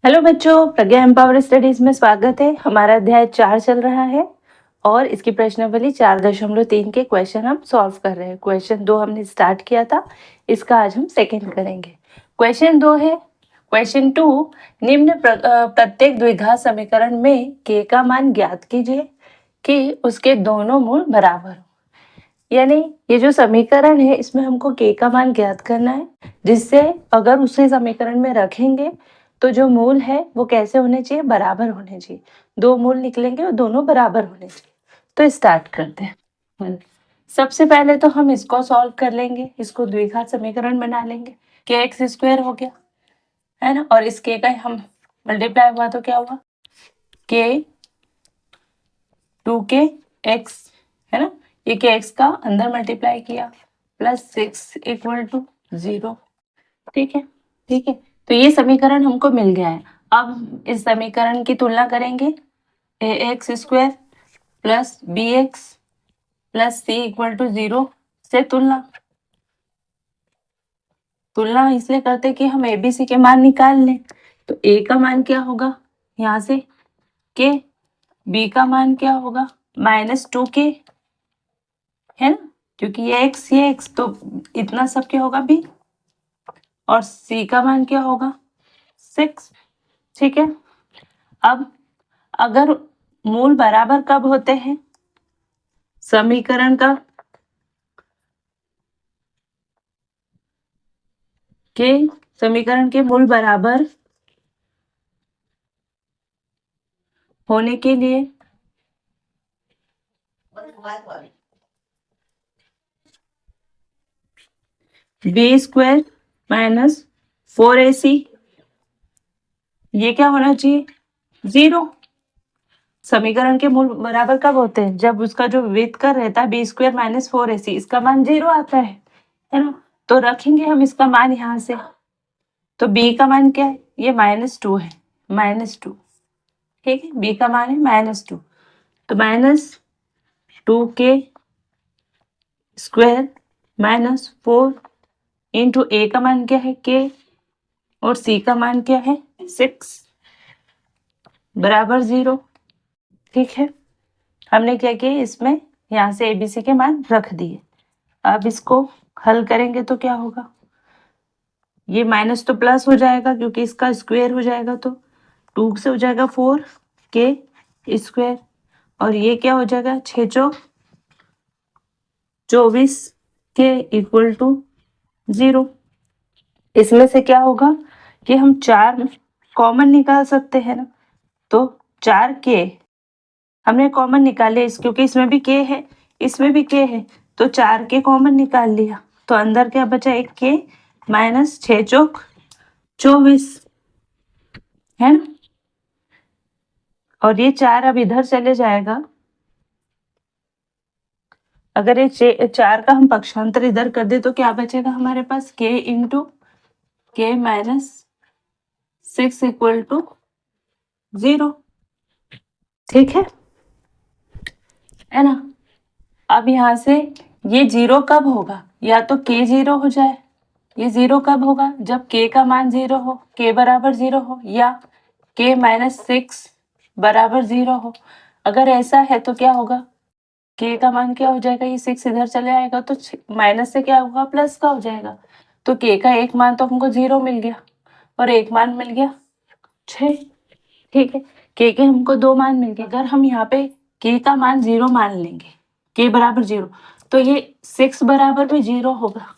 Hello बच्चों, प्रज्ञा empower studies में स्वागत है। हमारा अध्याय 4 चल रहा है और इसकी प्रश्नावली 4.3 के क्वेश्चन हम सॉल्व कर रहे हैं। क्वेश्चन 2 हमने स्टार्ट किया था, इसका आज हम सेकंड करेंगे। क्वेश्चन 2 है, क्वेश्चन 2, निम्न प्रत्येक द्विघात समीकरण में k का मान ज्ञात कीजिए कि उसके दोनों मूल बराबर हो। यानी ये जो समीकरण है इसमें हमको k का मान ज्ञात करना है, जिससे अगर उसे समीकरण में रखेंगे तो जो मूल है वो कैसे होने चाहिए, बराबर होने चाहिए। दो मूल निकलेंगे और दोनों बराबर होने चाहिए। तो स्टार्ट करते हैं। सबसे पहले तो हम इसको सॉल्व कर लेंगे, इसको द्विघात समीकरण बना लेंगे। के एक्स स्क्वायर हो गया है ना, और इस के का हम मल्टीप्लाई हुआ तो क्या हुआ, के 2k एक्स है ना, ये के एक्स का अंदर मल्टीप्लाई किया प्लस 6 इक्वल टू 0। ठीक है, ठीक है। तो ये समीकरण हमको मिल गया है। अब इस समीकरण की तुलना करेंगे, A X square plus B X plus C equal to 0 से तुलना इसलिए करते कि हम ए बी सी के मान निकाल लें। तो ए का मान क्या होगा यहाँ से के, बी का मान क्या होगा -2k है ना, क्योंकि ये एक्स तो इतना सब क्या होगा बी, और सी का मान क्या होगा 6। ठीक है। अब अगर मूल बराबर कब होते हैं, समीकरण का समीकरण के मूल बराबर होने के लिए बी स्क्वायर माइनस 4ac ये क्या होना चाहिए 0। समीकरण के मूल बराबर कब होते हैं, जब उसका जो विद का रहता है बी स्क्वायर माइनस 4ac, इसका मान 0 आता है ना। तो रखेंगे हम इसका मान यहाँ से, तो b का मान क्या है, ये -2 है, -2। ठीक है, b का मान है -2, तो -2k स्क्वायर -4 इंटू a का मान क्या है k, और c का मान क्या है 6 बराबर 0। ठीक है, हमने क्या किया, इसमें यहाँ से ए बी सी के मान रख दिए। अब इसको हल करेंगे तो क्या होगा, ये माइनस तो प्लस हो जाएगा क्योंकि इसका स्क्वायर हो जाएगा, तो 2 से हो जाएगा 4k स्क्वायर, और ये क्या हो जाएगा 6 चौक 24 के इक्वल टू 0। इसमें से क्या होगा कि हम 4 कॉमन निकाल सकते हैं ना, तो 4k हमने कॉमन निकाले क्योंकि इसमें भी k है इसमें भी k है, तो 4k कॉमन निकाल लिया, तो अंदर क्या बचा, एक k माइनस 6 चौक 24 है ना, और ये 4 अब इधर चले जाएगा। अगर ये 4 का हम पक्षांतर इधर कर दे तो क्या बचेगा हमारे पास, k इंटू के माइनस 6 इक्वल टू 0। ठीक है ना। अब यहाँ से ये 0 कब होगा, या तो k 0 हो जाए, ये 0 कब होगा, जब k का मान 0 हो, k बराबर 0 हो, या k -6 बराबर 0 हो। अगर ऐसा है तो क्या होगा, k का मान क्या हो जाएगा, ये 6 इधर चले आएगा तो माइनस से क्या होगा, प्लस का हो जाएगा। तो k का एक मान तो हमको 0 मिल गया और एक मान मिल गया 6। ठीक है, k के हमको 2 मान मिल गए। अगर हम यहाँ पे k का मान 0 मान लेंगे, k बराबर 0, तो ये 6 बराबर भी 0 होगा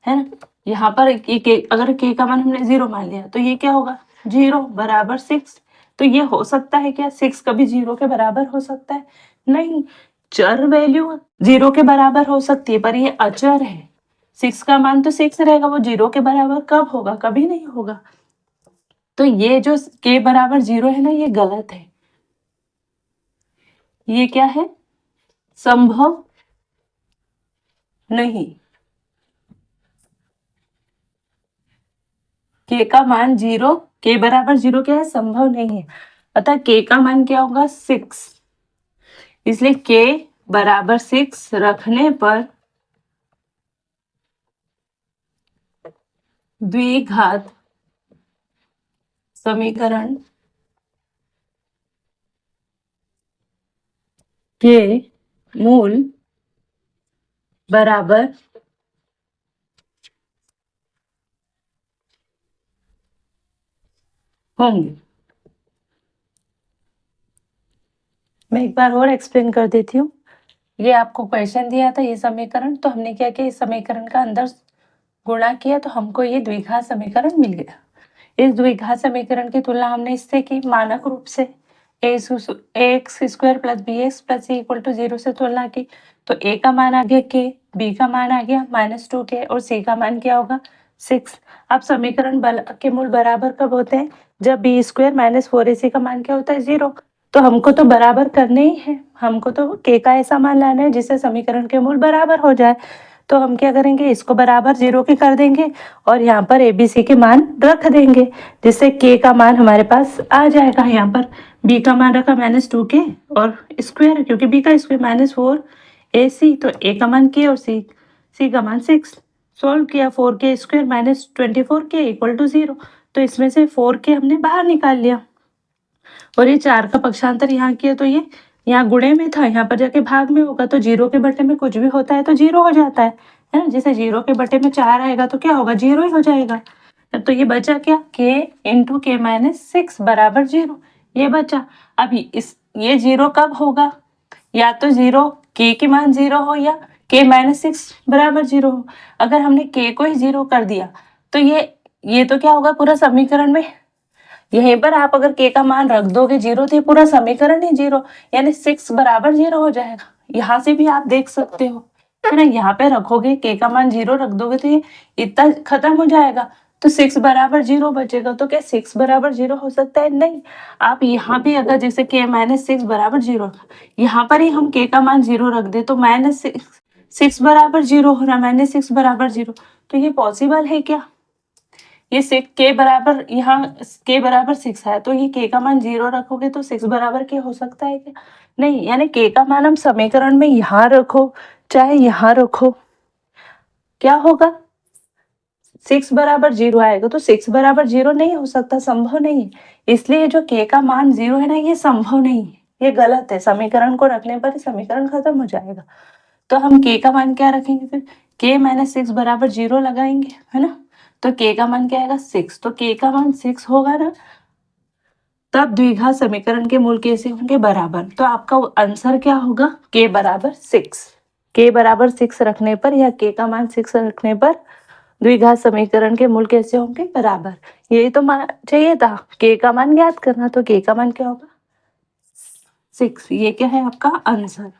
है ना। यहाँ पर अगर k का मान हमने 0 मान लिया तो ये क्या होगा 0 बराबर 6। तो ये हो सकता है क्या, 6 कभी 0 के बराबर हो सकता है, नहीं। चर वैल्यू 0 के बराबर हो सकती है, पर ये अचर है, 6 का मान तो 6 रहेगा, वो 0 के बराबर कब होगा, कभी नहीं होगा। तो ये जो k बराबर 0 है ना, ये गलत है, ये क्या है, संभव नहीं। k का मान 0, k बराबर 0 क्या है, संभव नहीं है। अतः k का मान क्या होगा 6, इसलिए k बराबर 6 रखने पर द्विघात समीकरण के मूल बराबर होंगे। मैं एक बार और एक्सप्लेन कर देती हूँ। ये आपको क्वेश्चन दिया था ये समीकरण, तो हमने क्या किया, इस समीकरण का अंदर गुणा किया तो हमको ये द्विघात समीकरण मिल गया। इस द्विघात समीकरण की तुलना हमने इससे की मानक रूप से ax square plus bx plus c equal to 0 से तुलना की। तो a का मान आ गया k, b का मान आ गया -2k और c का मान क्या होगा 6। अब समीकरण के मूल बराबर कब होते हैं, जब b स्क्वायर माइनस 4ac का मान क्या होता है 0। तो हमको तो बराबर करने ही है, हमको तो k का ऐसा मान लाना है जिससे समीकरण के मूल बराबर हो जाए। तो हम क्या करेंगे, इसको बराबर 0 के कर देंगे और यहाँ पर ABC के मान रख देंगे, जिससे K का मान हमारे पास आ जाएगा। यहाँ पर B का मान रखा -2K और स्क्वायर, क्योंकि B का स्क्वायर -4AC, तो A का मान K और C का मान 6। सोल्व किया, 4K square -24K equal to 0। तो इसमें से 4K हमने बाहर निकाल लिया और ये 4 का पक्षांतर यहाँ किया तो ये यहाँ गुणे में था, यहाँ पर जाके भाग में होगा। तो 0 के बटे में कुछ भी होता है तो 0 हो जाता है ना। जैसे 0 के बटे में 4 आएगा तो क्या होगा, 0 ही हो जाएगा। तो ये बचा क्या, k इंटू के -6 बराबर 0, ये बचा। अभी ये 0 कब होगा, या तो 0 k के मान 0 हो या k -6 बराबर 0 हो। अगर हमने k को ही 0 कर दिया तो ये तो क्या होगा, पूरा समीकरण में यहीं पर आप अगर k का मान रख दोगे 0 तो ये पूरा समीकरण ही 0, यानी 6 बराबर 0 हो जाएगा। यहाँ से भी आप देख सकते हो, है ना। यहाँ पे रखोगे k का मान 0 रख दोगे तो ये इतना खत्म हो जाएगा, तो 6 बराबर 0 बचेगा। तो क्या 6 बराबर 0 हो सकता है, नहीं। आप यहाँ भी अगर जैसे k -6 बराबर 0, यहाँ पर ही हम k का मान 0 रख दे तो -6 बराबर 0 हो रहा, -6 बराबर 0। तो ये पॉसिबल है क्या, ये k बराबर यहाँ k बराबर 6 है, तो ये k का मान 0 रखोगे तो 6 बराबर k हो सकता है क्या, नहीं। यानी k का मान हम समीकरण में यहाँ रखो चाहे यहाँ रखो, क्या होगा, 6 बराबर 0 आएगा। तो 6 बराबर 0 नहीं हो सकता, संभव नहीं है। इसलिए जो k का मान 0 है ना, ये संभव नहीं है, ये गलत है। समीकरण को रखने पर समीकरण खत्म हो जाएगा। तो हम k का मान क्या रखेंगे, फिर k -6 बराबर 0 लगाएंगे, है ना। तो k का मान क्या आएगा 6, तो k का मान 6 होगा ना, तब द्विघात समीकरण के मूल कैसे होंगे, बराबर। तो आपका आंसर क्या होगा, k बराबर 6। k बराबर 6 रखने पर या k का मान 6 रखने पर द्विघात समीकरण के मूल कैसे होंगे, बराबर। यही तो चाहिए था, k का मान ज्ञात करना, तो k का मान क्या होगा 6। ये क्या है आपका आंसर,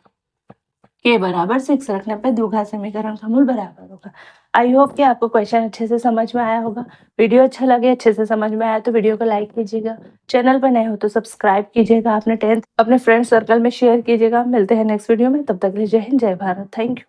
k बराबर 6 रखने पर द्विघात समीकरण का मूल बराबर होगा। आई होप कि आपको क्वेश्चन अच्छे से समझ में आया होगा। वीडियो अच्छा लगे, अच्छे से समझ में आया तो वीडियो को लाइक कीजिएगा, चैनल पर नए हो तो सब्सक्राइब कीजिएगा, अपने फ्रेंड सर्कल में शेयर कीजिएगा। मिलते हैं नेक्स्ट वीडियो में, तब तक के लिए जय हिंद, जय भारत, थैंक यू।